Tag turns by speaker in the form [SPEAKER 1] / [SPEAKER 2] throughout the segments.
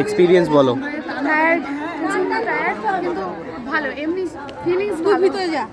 [SPEAKER 1] Experience বলো।
[SPEAKER 2] Tired, প্রচন্ড tired, কিন্তু ভালো, এমনি ফিলিংস ভালো। ভিতরে যা,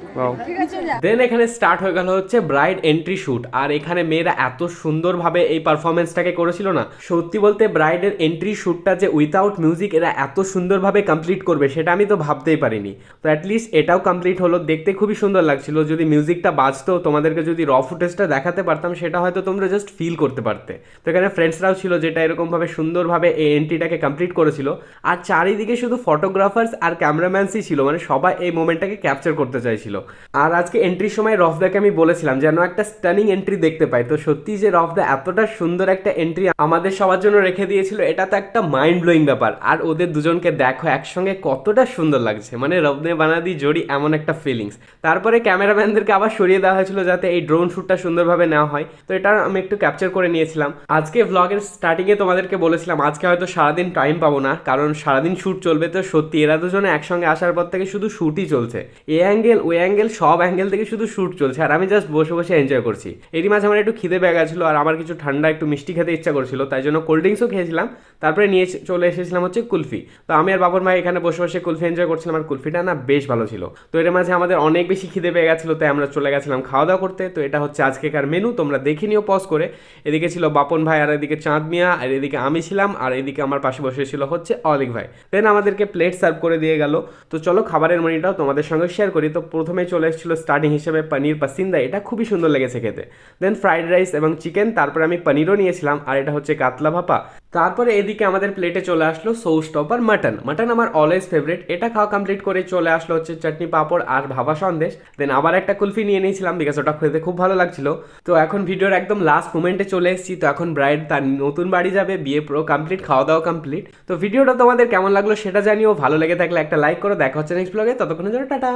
[SPEAKER 2] ঠিক আছে যা।
[SPEAKER 1] দেন এখানে স্টার্ট হয়ে গেল হচ্ছে ব্রাইড এন্ট্রি শুট। আর এখানে মেয়েরা এত সুন্দরভাবে এই পারফরমেন্সটাকে করেছিল না, সত্যি বলতে ব্রাইডের এন্ট্রি শুটটা যে উইথাউট মিউজিক এরা এত সুন্দরভাবে কমপ্লিট করবে সেটা আমি তো ভাবতেই পারিনি। তো অ্যাটলিস্ট এটাও কমপ্লিট হলো, দেখতে খুবই সুন্দর লাগছিল। যদি মিউজিকটা বাজতো, তোমাদেরকে যদি র ফুটেজটা দেখাতে পারতাম, সেটা হয়তো তোমরা জাস্ট ফিল করতে পারতে। তো এখানে ফ্রেন্ডসরাও ছিল যেটা এরকমভাবে সুন্দরভাবে এই এন্ট্রিটাকে কমপ্লিট করেছিল। আর চারিদিকে শুধু ফটোগ্রাফার্স আর ক্যামেরাম্যানসই ছিল, মানে সবাই এই মোমেন্টটাকে ক্যাপচার করতে চাইছিল। আর আজকে এন্ট্রির সময় রফদাকে আমি বলেছিলাম যেন একটা স্টানিং এন্ট্রি দেখতে পাই। তো সত্যি যে রফদা এতটা সুন্দর একটা এন্ট্রি আমাদের সবার জন্য রেখে দিয়েছিল, এটা তো একটা মাইন্ড ব্লোয়িং ব্যাপার। আর ওদের দুজনকে দেখো একসঙ্গে কতটা সুন্দর লাগছে, মানে রফদে বানাদি জোড়ি এমন একটা ফিলিংস। তারপরে ক্যামেরাম্যানদেরকে আবার সরিয়ে দেওয়া হয়েছিল যাতে এই ড্রোন শ্যুটটা সুন্দরভাবে নেওয়া হয়। তো এটা আমি একটু ক্যাপচার করে নিয়েছিলাম। আজকে ভ্লগের স্টার্টিংয়ে তোমাদেরকে বলেছিলাম আজকে হয়তো সারাদিন টাইম পাবো না, কারণ সারাদিন শ্যুট চলবে। তো সত্যি এরা দুজনে একসঙ্গে আসার পর থেকে শুধু শ্যুটই চলছে, এ অ্যাঙ্গেল ওই অ্যাঙ্গেল সব অ্যাঙ্গেল থেকে শুধু শ্যুট চলছে। আর আমি জাস্ট বসে বসে এনজয় করছি। এরই মাঝে আমার একটু খিদে পেয়ে গেছিলো আর আমার কিছু ঠান্ডা একটু মিষ্টি খেতে ইচ্ছা করছিল, তাই জন্য কোল্ড ড্রিঙ্কসও খেয়েছিলাম। তারপরে নিয়ে চলে এসেছিলাম হচ্ছে কুলফি। তো আমি আর বাবর ভাই এখানে বসে বসে কুলফি এনজয় করছিলাম, আর কুলফিটা না বেশ ভালো ছিল। তো এর মাঝে আমাদের অনেক বেশি খিদে পেয়ে গেছিলো, তাই আমরা চলে গেছিলাম খাওয়া দাওয়া করতে। তো এটা হচ্ছে আজকেকার মেনু, তোমরা দেখে নিও পজ করে। এদিকে ছিল বাপন ভাই, আর এদিকে চাঁদ মিয়া, আর এদিকে আমি ছিলাম, আর এদিকে আমার পাশে বসে ছিল হচ্ছে অলিক ভাই। দেন আমাদেরকে প্লেট সার্ভ করে দিয়ে গেল। তো চলো খাবারের মেনুটাও তোমাদের সঙ্গে শেয়ার করি। তো প্রথমে চলে এসেছিল স্টার্টিং হিসেবে পনির পাসিন্দা, এটা খুবই সুন্দর লেগেছে খেতে। দেন ফ্রাইড রাইস এবং চিকেন, তারপরে আমি পনিরও নিয়েছিলাম, আর এটা হচ্ছে কাতলা ভাপা। তারপরে এদিকে আমাদের প্লেটে চলে আসলো সৌ স্টপার মাটন। মাটন আমার অলওয়েজ ফেভারিট। এটা খাওয়া কমপ্লিট করে চলে আসলো হচ্ছে চাটনি পাঁপড় আর ভাবা সন্দেশ। দেন আবার একটা কুলফি নিয়ে নিয়েছিলাম বিকজ ওটা খেতে খুব ভালো লাগছিল। তো এখন ভিডিওর একদম লাস্ট মোমেন্টে চলে এসেছি। তো এখন ব্রাইড তার নতুন বাড়ি যাবে, বিয়ে পুরো কমপ্লিট, খাওয়া দাওয়া কমপ্লিট। তো ভিডিওটা তোমাদের কেমন লাগলো সেটা জানিও। ভালো লেগে থাকলে একটা লাইক করো। দেখা হচ্ছে নেক্সট ব্লগে, ততক্ষণের জন্য টাটা।